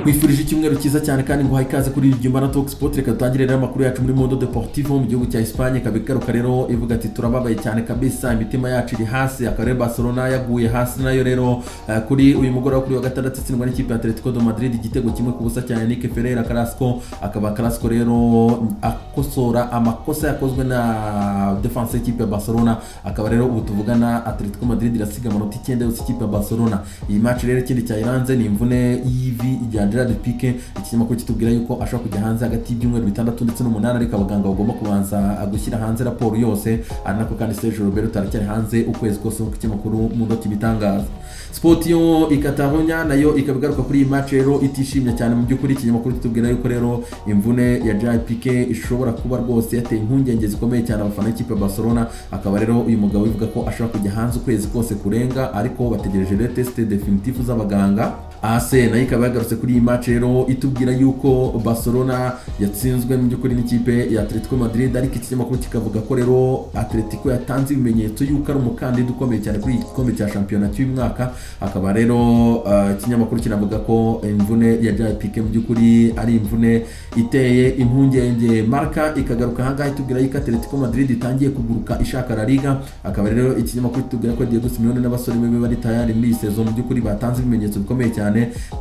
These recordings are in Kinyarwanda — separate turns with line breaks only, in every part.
Nkwifurije icyumweru cyiza cyane kandi nguhaye ikaze kuri Jumana Talk Sport. Reka dutangire rero amakuru yacu muri Mundo Deportivo mu gihugu cya Espagne. Kabigaruka rero ivuga ati turababaye cyane kabisa, imitima yacu iri hasi. Akare Barcelona yaguye hasi nayo rero kuri uyu mugoroba kuri wa gatandatu itsindwa n'ikipe ya Atletico de Madrid igitego kimwe ku busa cyane. Nick Ferreira Carrasco akaba Carrasco rero akosora amakosa yakozwe na defense y'ikipe ya Barcelona. Akaba rero ubu tuvugana Atletico Madrid irasiga amanota 9 yose ikipe ya Barcelona. Iyi match rero ikindi cyayiranze ni imvune y'ivi ijya Gerard Pique. Ikinyamakuru kitubwira yuko ashobora kujya hanze hagati y'ibyumweru 6 ndetse n'8, ariko abaganga bagomba kubanza gushyira hanze raporo yose. Ari nako kandi Sergio Roberto aracyari hanze ukwezi kose nk'uko ikinyamakuru Mundo kibitangaza. Sport yo ikatahonya nayo ikabigaruka kuri iyi match rero itishimye cyane mu by'ukuri. Ikinyamakuru kitubwira yuko rero imvune ya Gerard Pique ishobora kuba rwose yateye impungenge zikomeye cyane abafana b'ikipe ya Barcelona. Akaba rero uyu mugabo bivuga ko ashobora kujya hanze ukwezi kose kurenga, ariko bategereje rero test definitive z'abaganga. Ase nayo ikaba yagarutse kuri iyi match rero itubwira yuko Barcelona yatsinzwe mu by'ukuri n'ikipe ya Atletico Madrid, ariko ikinyamakuru kikavuga ko rero Atletico yatanze ibimenyetso yuko ari umukandida ukomeye cyane kuri igikombe cya shampiyona cy'uyu mwaka. Akaba rero ikinyamakuru kinavuga ko imvune ya Gerard Pique mu by'ukuri ari imvune iteye impungenge. Marca ikagaruka ahangaha itubwira yuko Atletico Madrid itangiye kuguruka ishaka La Liga. Akaba rero ikinyamakuru kitubwira ko Diego Simeone n'abasore be bari tayari muri iyi season mu by'ukuri batanze ibimenyetso bikomeye cyane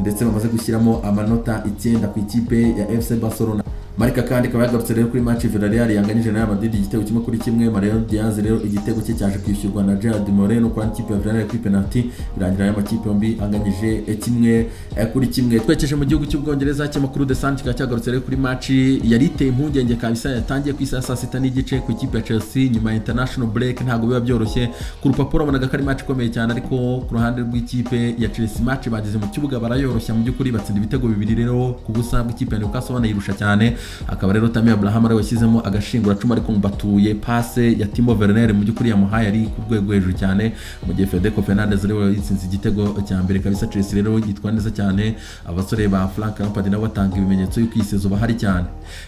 ndetse bamaze gushyiramo amanota 9 ku ikipe ya FC Barcelona. Marca kandi ikaba yagarutse rero kuri match Villarreal yanganyije na Real Madrid igitego kimwe kuri kimwe. Mariano Diaz rero igitego cye cyaje kwishyurwa na Gerard Moreno kuri ikipe ya Villarreal kuri penalty, birangira aya makipe yombi anganyije kimwe kuri kimwe. Twekeje mu gihugu cy'Ubwongereza, cy'amakuru de Santi cyagarutse rero kuri match yari iteye impungenge kabisa yatangiye ku isa saa 6 n'igice ku ikipe ya Chelsea nyuma ya international break. Ntago biba byoroshye ku rupapuro bonaga ko ari match ikomeye cyane, ariko ku ruhande rw'ikipe ya Chelsea match bageze mu kibuga barayoroshya mu by'ukuri, batsinda ibitego bibiri rero ku busa bw'ikipe ya Newcastle banayirusha cyane. Akaba rero Tammy Abraham ari washyizemo agashingura cuma ariko mbatuye passe ya Timo Werner mu by'ukuri yamuhaye ari ku rwego hejuru cyane, mu gihe Federico Fernandes rero yitsinze igitego cya mbere kabisa. Chelsea rero yitwa neza cyane, abasore ba Frank Lampard nabo batanga ibimenyetso y'uko isezo bahari cyane.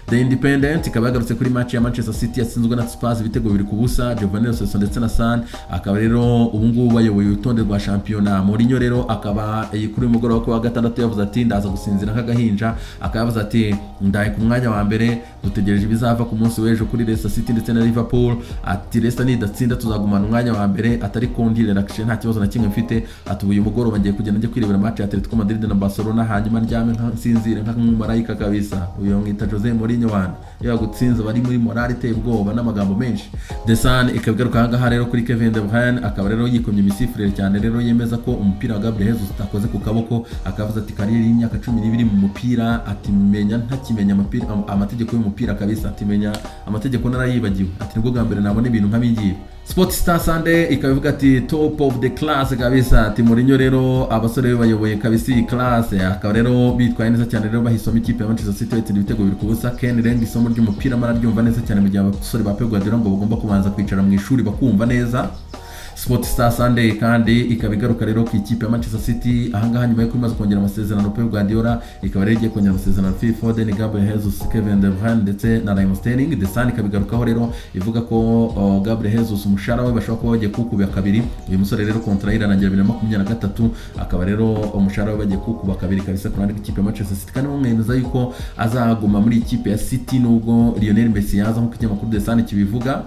The Independent ikaba yagarutse kuri match ya Manchester City yatsinzwe na Spurs ibitego bibiri ku busa, Giovanni Lo Celso ndetse na Son. Akaba rero ubu ngubu bayoboye urutonde rwa shampiyona. Mourinho rero akaba kuri umugoroba wa gatandatu yavuze ati ndaza gusinzira nk'agahinja. Akaba yavuze ati ndaye ku mwanya wa mbere, dutegereje ibizava ku munsi w'ejo kuri Leicester City ndetse na Liverpool. Ati Leicester nidatsinda tuzagumana umwanya wa mbere, atari kundi relaxation nta kibazo na kimwe mfite. Ati uyu mugoroba ngiye kugenda njye kwirebera match ya Atletico Madrid na Barcelona, hanyuma ndyame nsinzire nk'umumarayika kabisa. Uyu mwita Jose Mourinho wana iyo gutsinza bari muri morale iteye ubwoba n'amagambo menshi. The Sun ikabigaruka ahangaha rero kuri Kevin De Bruyne. Akaba rero yikomye imisifurire cyane rero yemeza ko umupira wa Gabriel Jesus utakoze ku kaboko. Akavuze ati kariyeri y'imyaka 12 mu mupira, ati menya ntakimenya amategeko y'umupira kabisa, ati menya amategeko narayibagiwe, ati nibwo bwa mbere nabona ibintu nk'abingiye. Sport Star Sunday ikabivuga ati top of the class kabisa, ati Mourinho rero abasore bayoboye kabisa iyi class. Akaba rero bitwaye neza cyane rero bahisoma ikipe ya Manchester City batsinda ibitego bibiri ku busa. Ken Rengi isomo ry'umupira mararyumva neza cyane mu gihe abasore ba Pep Guardiola ngo bagomba kubanza kwicara mu ishuri bakumva neza. Sport Star Sunday kandi ikabigaruka rero ku ikipe ya Manchester City ahangaha nyuma yo kumaze kongera amasezerano Pep Guardiola, ikaba rero igiye kongera amasezerano Phil Foden, Gabriel Jesus, Kevin De Bruyne ndetse na Raheem Sterling. The Sun ikabigarukaho rero ivuga ko Gabriel Jesus umushahara we bashobora kuba bagiye kukuba kabiri. Uyu musore rero kontra irangira 2023, akaba rero umushahara we bagiye kukuba kabiri kabisa ku ruhande rw'ikipe ya Manchester City, kandi umwemeza yuko azaguma muri ikipe ya City nubwo Lionel Messi yaza nk'uko ikinyamakuru The Sun kibivuga.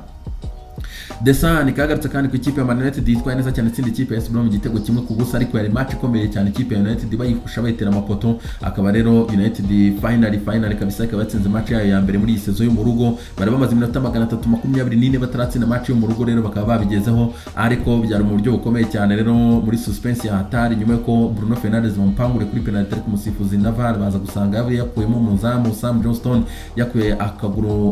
The Sun ikagarutse kandi ku ikipe ya Man United yitwaye neza cyane itsinda ikipe ya AS Roma igitego kimwe ku busa, ariko yari match ikomeye cyane ikipe ya United bayifusha bayitera amapoto. Akaba rero United finally kabisa ikaba yatsinze match yayo ya mbere muri iyi sezo yo mu rugo. Bari bamaze iminota 324 bataratsinda match yo mu rugo, rero bakaba babigezeho, ariko byari mu buryo bukomeye cyane rero muri suspense ya hatari nyuma yuko Bruno Fernandes bampangure kuri penalty ku musifuzi Navarre baza gusanga yakuyemo umuzamu Sam Johnston yakuye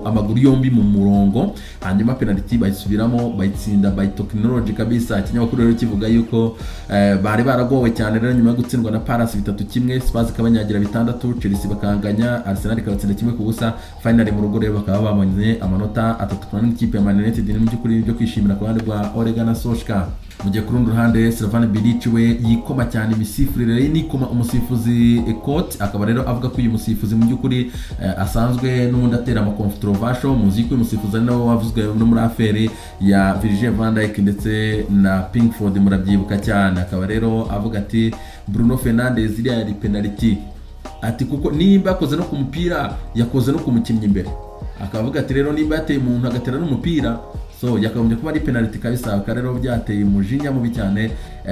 amaguru yombi mu murongo, hanyuma penalty bayisubiramo bayitsinda by technology kabisa. Ikinyamakuru rero kivuga yuko bari baragowe cyane rero nyuma yo gutsindwa na Palace 3-1, Spurs kabanyagira 6, Chelsea bakanganya, Arsenal ikabatsinda kimwe ku busa. Finally mu rugo rero bakaba babonye amanota 3 n'ikipe ya Man United. Ni mu by'ukuri byo kwishimira ku ruhande rwa Ole Gunnar Solskjaer. Mu gihe ku rundi ruhande Slaven Bilic we yikoma cyane imisifurire nikoma umusifuzi Cote. Akaba rero avuga ko uyu musifuzi mu by'ukuri asanzwe n'undi atera ama controversial. Muzi ko uyu musifuzi ari nawe wavuzwe no muri affaire ya Virgil van Dijk ndetse na Pinkford murabyibuka cyane. Akaba rero avuga ati Bruno Fernandes iriya yari penalty ati kuko nimba yakoze no ku mupira yakoze no ku mukinnyi imbere, akavuga ati rero nimba yateye umuntu agatera n'umupira so yakagombye kuba ari penalty kabisa. Rero byateye umujinya mubi cyane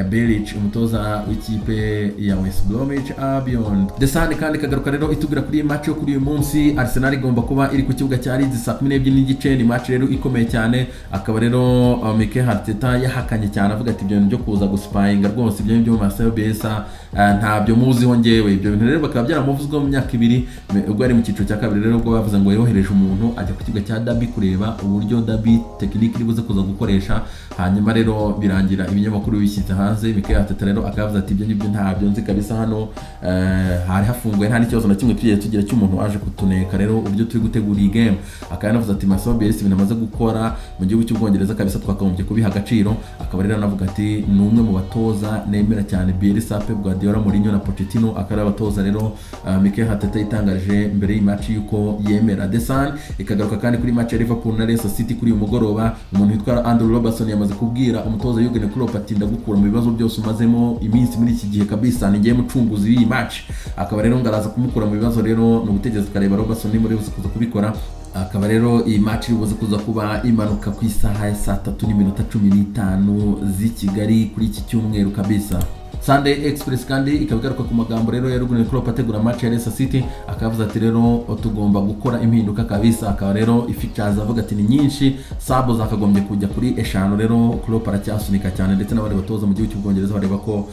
Bilic umutoza w'ikipe ya West Bromwich Albion. The Sun kandi kagaruka rero itubwira kuri match yo kuri uyu munsi, Arsenal igomba kuba iri ku kibuga cya Leeds saa 12:30 ni match rero ikomeye cyane. Akaba rero Mikel Arteta yahakanye cyane avuga ati ibyo bintu byo kuza guspyinga rwose ibyo byo Marcelo Bielsa ntabyo muziho ngewe. Ibyo bintu rero bakaba byaramuvuzwe mu myaka 2 ubwo ari mu cyiciro cya kabiri rero ubwo bavuze ngo yohereje umuntu ajya ku kibuga cya Derby kureba uburyo Derby tekiniki iribuze kuza gukoresha, hanyuma rero birangira ibinyamakuru bishyize hanze. Mikel Arteta rero akavuze ati ibyo ngibyo ntabyo nzi kabisa, hano hari hafunguye nta n'ikibazo na kimwe tugira cy'umuntu waje kutuneka rero uburyo turi gutegura iyi game. Akaba yanavuze ati Marcelo Bielsa ibintu amaze gukora mu gihugu cy'Ubwongereza kabisa twakagombye kubiha agaciro. Akaba rero anavuga ati ni umwe mu batoza nemera cyane Bielsa, Pep Guardiola, Mourinho na Pochettino. Akaba abatoza rero Mikel Arteta yitangaje mbere y'match yuko yemera. The Sun ikagaruka kandi kuri match ya Liverpool na Leicester City kuri uyu mugoroba. Umuntu witwa Andrew Robertson yamaze kubwira umutoza Jurgen Klopp ati ndagukura mu bibazo byose umazemo iminsi muri iki gihe kabisa, ni ngiye mucunguzi w'iyi match. Akaba rero ngaraza kumukura mu bibazo rero no gutegereza tukareba Robertson ni muri buze kuza kubikora. Akaba rero iyi match ibuze kuza kuba imanuka ku isaha ya 3:15 z'i Kigali kuri iki cyumweru kabisa. Sunday Express kandi ikagaruka ku magambo rero ya Jurgen Klopp ategura match ya Leicester City. Akavuze ati rero tugomba gukora impinduka kabisa. Akaba rero features avuga ati ni nyinshi, sabo zakagombye kujya kuri 5 rero Klopp aracyasunika cyane, ndetse n'abandi batoza mu gihugu cy'Ubwongereza bareba ko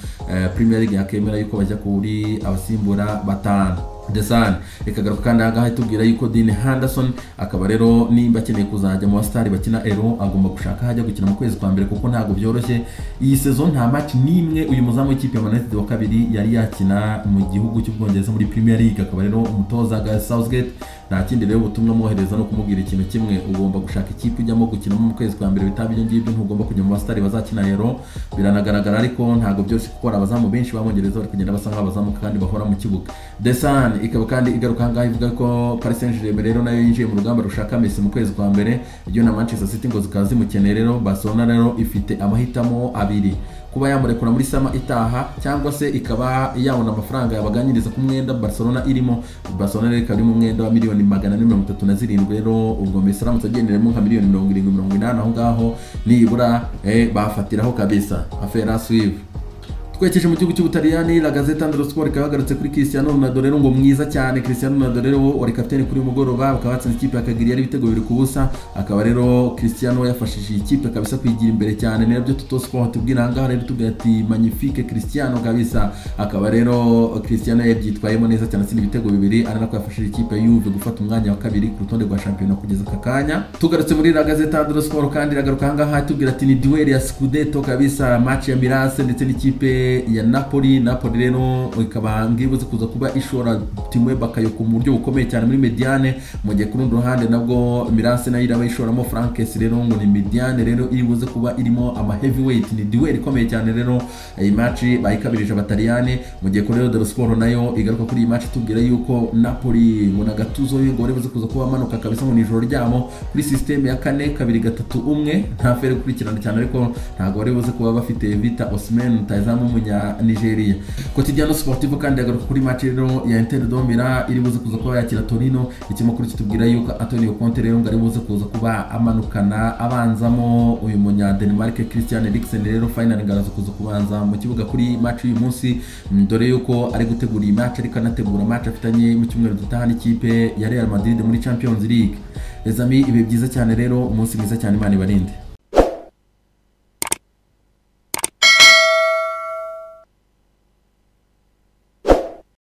Premier League yakemera yuko bajya kuri abasimbura 5. The Sun ikagaruka kandi ahangaha itubwira yuko Dean Henderson akaba rero nimba akeneye kuzajya mu bastari bakina Euro agomba gushaka hajya gukina mu kwezi kwa mbere kuko ntabwo byoroshye iyi season. Nta match nimwe uyu muzamu w'ikipe ya Man United wa kabiri yari yakina mu gihugu cy'Ubwongereza muri Premier League. Akaba rero umutoza Gareth Southgate nta kindi rero ubutumwa mwohereza no kumubwira ikintu kimwe, ugomba gushaka ikipe ujyamo gukina mu kwezi kwa mbere, bitabye ngibyo ntugomba kujya mu bastari bazakina Euro. Biranagaragara ariko ntabwo byose kuko abazamu benshi b'Abongereza bari kugenda basa nk'abazamu kandi bahora mu kibuga. The Sun ikaba kandi igaruka ahangaha ivuga ko Paris Saint-Germain rero nayo yinjiye mu rugamba rushaka Messi mu kwezi kwa mbere, ibyo na Manchester City ngo zikaza zimukeneye. Rero Barcelona rero ifite amahitamo abiri, kuba yamurekura muri sama itaha cyangwa se ikaba yabona amafaranga yabaganyiriza ku mwenda Barcelona irimo. Barcelona rero ikaba iri mu mwenda wa miliyoni 437 rero ubwo Messi aramutse agenderemo nka miliyoni 70-80 aho ngaho nibura bafatiraho kabisa. Affaire suivre. Twekeje mu gihugu cy'Ubutaliyani, La Gazzetta dello Sport ikabagarutse kuri Cristiano Ronaldo rero ngo mwiza cyane. Cristiano Ronaldo rero wari kapiteni kuri umugoroba, bakaba batsinze ikipe akagiri yari ibitego 2-0. Akaba rero Cristiano yafashije ikipe kabisa kwigira imbere cyane, nabyo Tutto Sport tubwira ahangaha rero tubwira ati magnifique Cristiano kabisa. Akaba rero Cristiano yabyitwayemo neza cyane, atsinda ibitego 2 ari nako yafashije ikipe ya Juve gufata umwanya wa kabiri ku rutonde rwa shampiyona kugeza akakanya. Tugarutse muri La Gazzetta dello Sport kandi iragaruka ahangaha tubwira ati ni duel ya Scudetto kabisa, match ya Milan ndetse n'ikipe ya Napoli rero ikaba ngibuze kuza kuba ishora Timo Bakayoko mu buryo bukomeye cyane muri Mediane, mu gihe ku rundi ruhande nabwo Milan nayo iraba ishoramo Frankes rero ngo ni Mediane rero iribuze kuba irimo ama heavyweight. Ni duel ikomeye cyane rero iyi match bayikabirije Abataliyani, mu gihe rero dello Sport nayo igaruka kuri iyi match tubwira yuko Napoli ngo na Gattuso ngo baribuze kuza kuba manuka kabisa mu ijoro ryamo kuri system ya 4-2-3-1 nta fere kurikirana cyane, ariko ntago baribuze kuba bafite Victor Osimhen rutahizamu Nigeria. Quotidiano Sportivo kandi agaruka kuri match rero ya Inter de Milan iribuze kuza kuba yakira Torino. Ikimakuru kitubwira yuko Antonio Conte rero ngo aribuze kuza kuba amanukana abanzamo uyu munya Denmark Christian Eriksen rero final ngaraza kuza kubanza mu kibuga kuri match uyu munsi, dore yuko ari gutegura iyi match ariko anategura match afitanye mu cyumweru dutaha n'ikipe ya Real Madrid muri Champions League. Les amis, ibe byiza cyane rero, umunsi mwiza cyane, Imana ibarinde.